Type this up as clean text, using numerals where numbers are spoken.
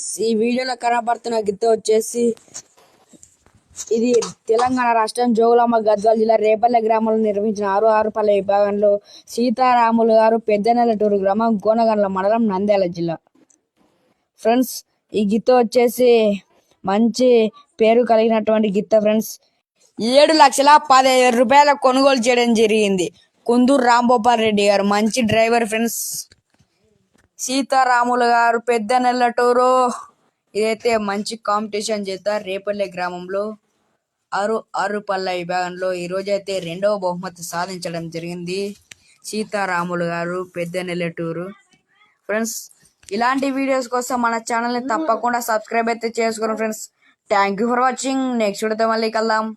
Friends, ఈ వీడియోలో కనబడుతున్న గిత్త వచ్చేసి ఇది తెలంగాణ రాష్ట్రం జోగులాంబ గద్వాల జిల్లా రేపల్లె గ్రామంలో నిర్మించిన 6 పల్లె విభాగంలో సీతారాములు గారు పెద్దనెల్లటూరు గ్రామం గోనగండ్ల మండలం నంద్యాల జిల్లా. ఫ్రెండ్స్, ఈ గిత్త వచ్చేసి మంచి పేరు కలిగినటువంటి గిత్త ఫ్రెండ్స్. 7,15,000 రూపాయల కొనుగోలు చేయడం జరిగింది. కుందూరు రాంభూపాల్ రెడ్డి గారు మంచి డ్రైవర్ ఫ్రెండ్స్. సీతారాములు గారు పెద్దనెల్లటూరు. ఇదైతే మంచి కాంపిటీషన్ చేస్తారు రేపల్లె గ్రామంలో 6 పళ్ళ విభాగంలో. ఈరోజైతే 2వ బహుమతి సాధించడం జరిగింది సీతారాములు గారు పెద్దనెల్లటూరు. ఫ్రెండ్స్, ఇలాంటి వీడియోస్ కోసం మన ఛానల్ని తప్పకుండా సబ్స్క్రైబ్ అయితే చేసుకోండి friends. Thank you for watching. Next వీడియోతో మళ్ళీ కలుద్దాం.